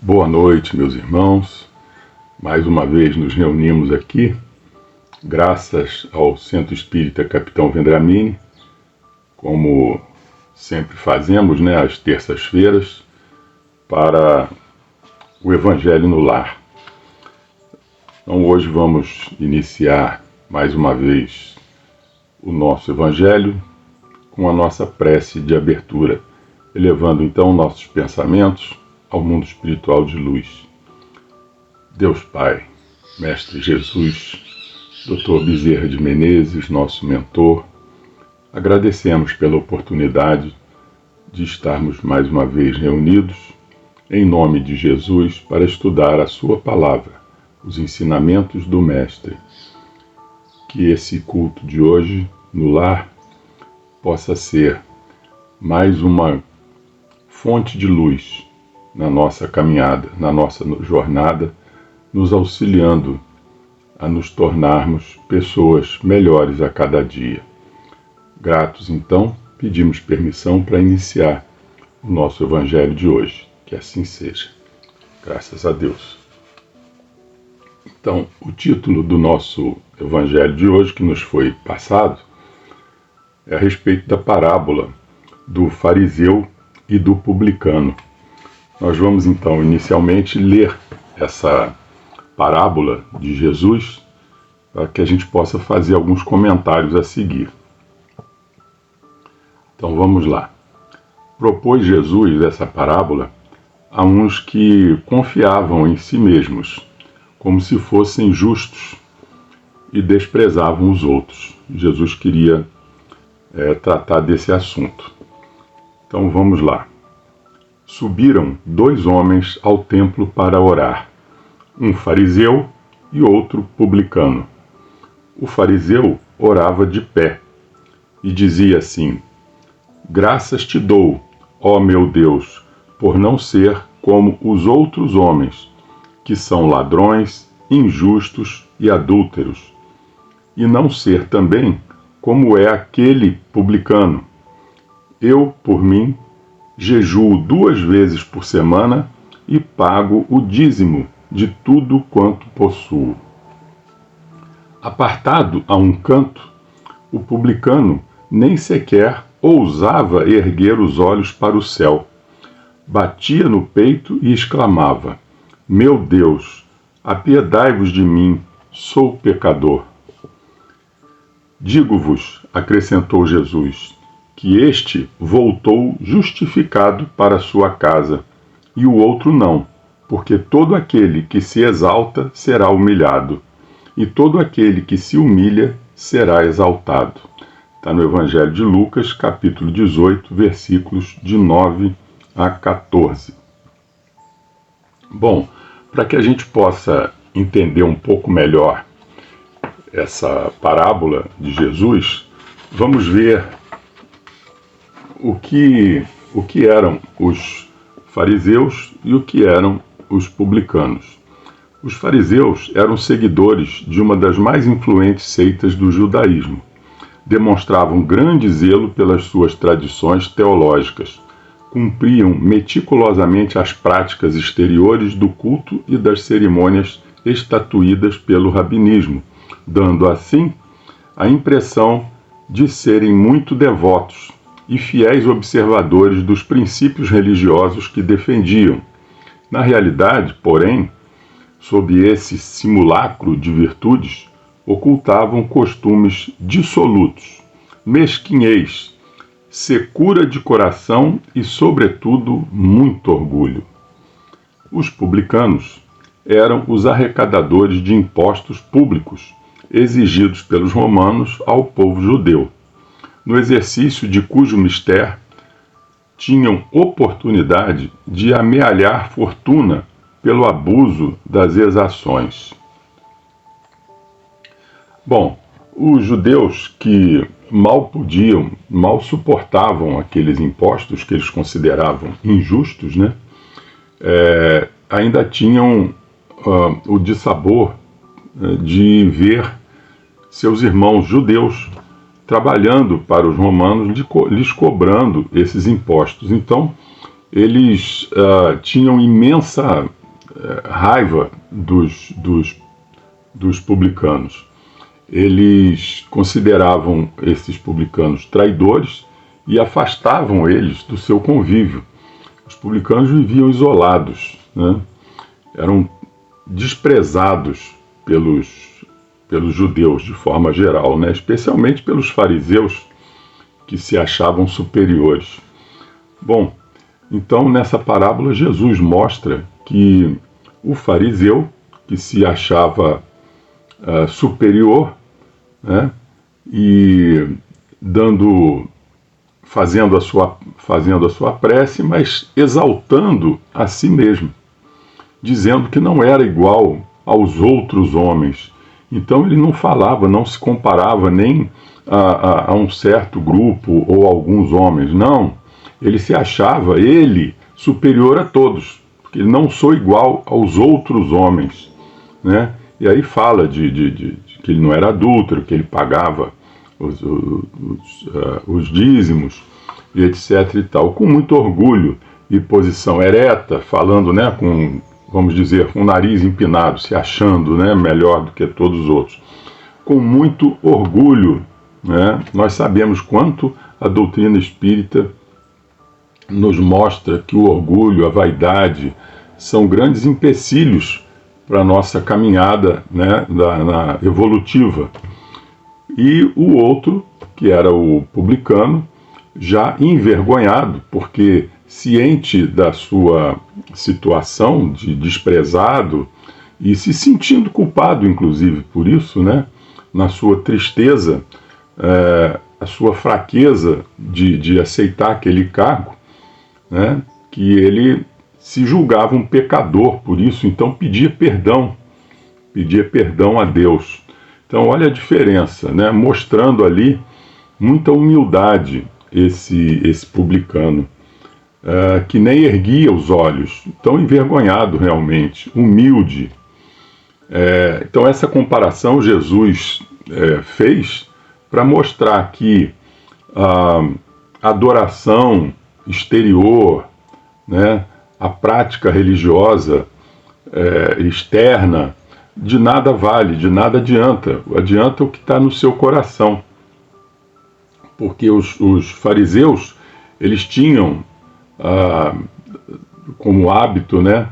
Boa noite, meus irmãos. Mais uma vez nos reunimos aqui, graças ao Centro Espírita Capitão Vendramini, como sempre fazemos, às terças-feiras, para o Evangelho no Lar. Então hoje vamos iniciar mais uma vez o nosso Evangelho com a nossa prece de abertura, elevando então nossos pensamentos ao mundo espiritual de luz. Deus Pai, Mestre Jesus, Dr. Bezerra de Menezes, nosso mentor, agradecemos pela oportunidade de estarmos mais uma vez reunidos em nome de Jesus para estudar a sua palavra, os ensinamentos do Mestre. Que esse culto de hoje, no lar, possa ser mais uma fonte de luz na nossa caminhada, na nossa jornada, nos auxiliando a nos tornarmos pessoas melhores a cada dia. Gratos, então, pedimos permissão para iniciar o nosso Evangelho de hoje. Que assim seja. Graças a Deus. Então, o título do nosso Evangelho de hoje, que nos foi passado, é a respeito da parábola do fariseu e do publicano. Nós vamos então inicialmente ler essa parábola de Jesus para que a gente possa fazer alguns comentários a seguir. Então vamos lá. Propôs Jesus essa parábola a uns que confiavam em si mesmos, como se fossem justos, e desprezavam os outros. Jesus queria tratar desse assunto. Então vamos lá. Subiram 2 homens ao templo para orar, um fariseu e outro publicano. O fariseu orava de pé e dizia assim: Graças te dou, ó meu Deus, por não ser como os outros homens, que são ladrões, injustos e adúlteros, e não ser também como é aquele publicano. Eu, por mim, jejuo 2 vezes por semana e pago o dízimo de tudo quanto possuo. Apartado a um canto, o publicano nem sequer ousava erguer os olhos para o céu. Batia no peito e exclamava: Meu Deus, apiedai-vos de mim, sou pecador. Digo-vos, acrescentou Jesus, que este voltou justificado para sua casa, e o outro não, porque todo aquele que se exalta será humilhado, e todo aquele que se humilha será exaltado. Está no Evangelho de Lucas, capítulo 18, versículos de 9 a 14. Bom, para que a gente possa entender um pouco melhor essa parábola de Jesus, vamos ver o que eram os fariseus e o que eram os publicanos. Os fariseus eram seguidores de uma das mais influentes seitas do judaísmo. Demonstravam grande zelo pelas suas tradições teológicas, cumpriam meticulosamente as práticas exteriores do culto e das cerimônias estatuídas pelo rabinismo, dando assim a impressão de serem muito devotos e fiéis observadores dos princípios religiosos que defendiam. Na realidade, porém, sob esse simulacro de virtudes, ocultavam costumes dissolutos, mesquinhez, secura de coração e, sobretudo, muito orgulho. Os publicanos eram os arrecadadores de impostos públicos exigidos pelos romanos ao povo judeu, no exercício de cujo mister tinham oportunidade de amealhar fortuna pelo abuso das exações. Bom, os judeus que mal suportavam aqueles impostos que eles consideravam injustos, ainda tinham o dissabor de ver seus irmãos judeus trabalhando para os romanos, lhes cobrando esses impostos. Então, eles tinham imensa raiva dos publicanos. Eles consideravam esses publicanos traidores e afastavam eles do seu convívio. Os publicanos viviam isolados, né? Eram desprezados pelos judeus de forma geral, né? Especialmente pelos fariseus, que se achavam superiores. Bom, então nessa parábola Jesus mostra que o fariseu, que se achava superior, né? E fazendo a sua prece, mas exaltando a si mesmo, dizendo que não era igual aos outros homens. Então ele não falava, não se comparava nem a um certo grupo ou alguns homens, não. Ele se achava, superior a todos, porque ele não sou igual aos outros homens, né? E aí fala de que ele não era adúltero, que ele pagava os dízimos e etc e tal, com muito orgulho e posição ereta, falando, né, com, vamos dizer, com o nariz empinado, se achando, né, melhor do que todos os outros, com muito orgulho, né? Nós sabemos quanto a doutrina espírita nos mostra que o orgulho, a vaidade, são grandes empecilhos para a nossa caminhada, né, na evolutiva. E o outro, que era o publicano, já envergonhado, porque ciente da sua situação de desprezado e se sentindo culpado, inclusive, por isso, né, na sua tristeza, a sua fraqueza de aceitar aquele cargo, né, que ele se julgava um pecador por isso, então pedia perdão a Deus. Então olha a diferença, né, mostrando ali muita humildade esse publicano, que nem erguia os olhos, tão envergonhado realmente, humilde. Então essa comparação Jesus fez para mostrar que a adoração exterior, né, a prática religiosa externa, de nada vale, de nada adianta. Adianta o que está no seu coração. Porque os fariseus, eles tinham como hábito, né,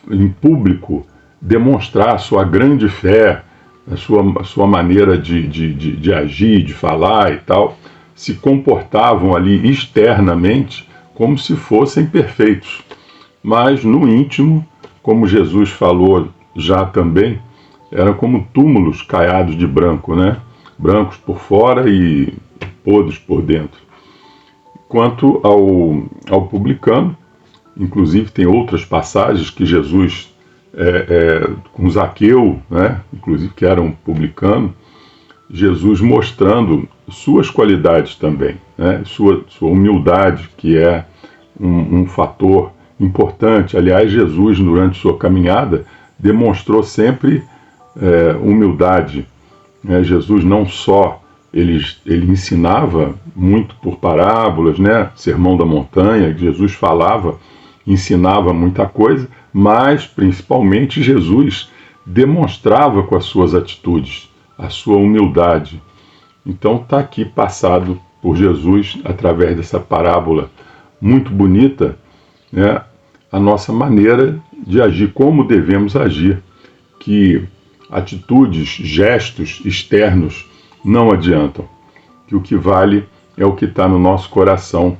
em público, demonstrar a sua grande fé, a sua maneira de agir, de falar e tal, se comportavam ali externamente como se fossem perfeitos. Mas no íntimo, como Jesus falou já também, eram como túmulos caiados de branco, né? Brancos por fora e podres por dentro. Quanto ao publicano, inclusive tem outras passagens que Jesus, com Zaqueu, né? Inclusive que era um publicano, Jesus mostrando suas qualidades também, né? Sua humildade, que é um fator importante. Aliás, Jesus, durante sua caminhada, demonstrou sempre humildade, né? Jesus não só ele ensinava muito por parábolas, né? Sermão da Montanha, que Jesus falava, ensinava muita coisa, mas principalmente Jesus demonstrava com as suas atitudes a sua humildade. Então está aqui passado por Jesus, através dessa parábola muito bonita, né, a nossa maneira de agir, como devemos agir, que atitudes, gestos externos não adiantam, que o que vale é o que está no nosso coração,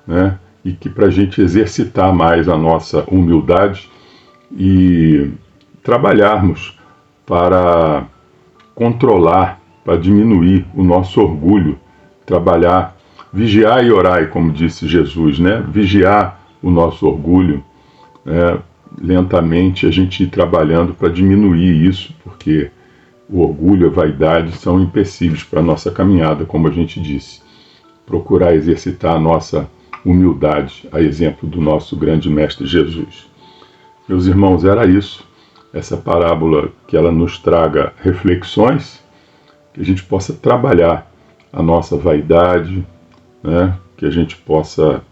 né, e que para a gente exercitar mais a nossa humildade e trabalharmos para controlar, para diminuir o nosso orgulho, trabalhar, vigiar e orar, como disse Jesus, né, vigiar o nosso orgulho, lentamente a gente ir trabalhando para diminuir isso, porque o orgulho e a vaidade são empecilhos para a nossa caminhada, como a gente disse. Procurar exercitar a nossa humildade, a exemplo do nosso grande mestre Jesus. Meus irmãos, era isso, essa parábola, que ela nos traga reflexões, que a gente possa trabalhar a nossa vaidade, né? Que a gente possa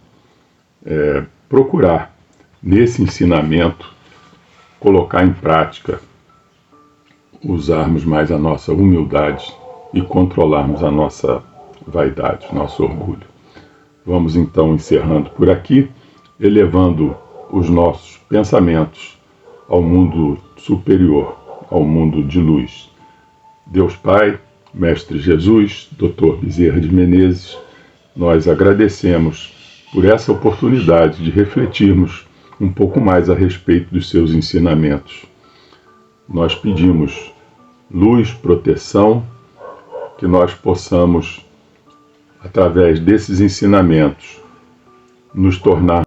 procurar, nesse ensinamento, colocar em prática, usarmos mais a nossa humildade e controlarmos a nossa vaidade, nosso orgulho. Vamos então encerrando por aqui, elevando os nossos pensamentos ao mundo superior, ao mundo de luz. Deus Pai, Mestre Jesus, Dr. Bezerra de Menezes, nós agradecemos por essa oportunidade de refletirmos um pouco mais a respeito dos seus ensinamentos. Nós pedimos luz, proteção, que nós possamos, através desses ensinamentos, nos tornar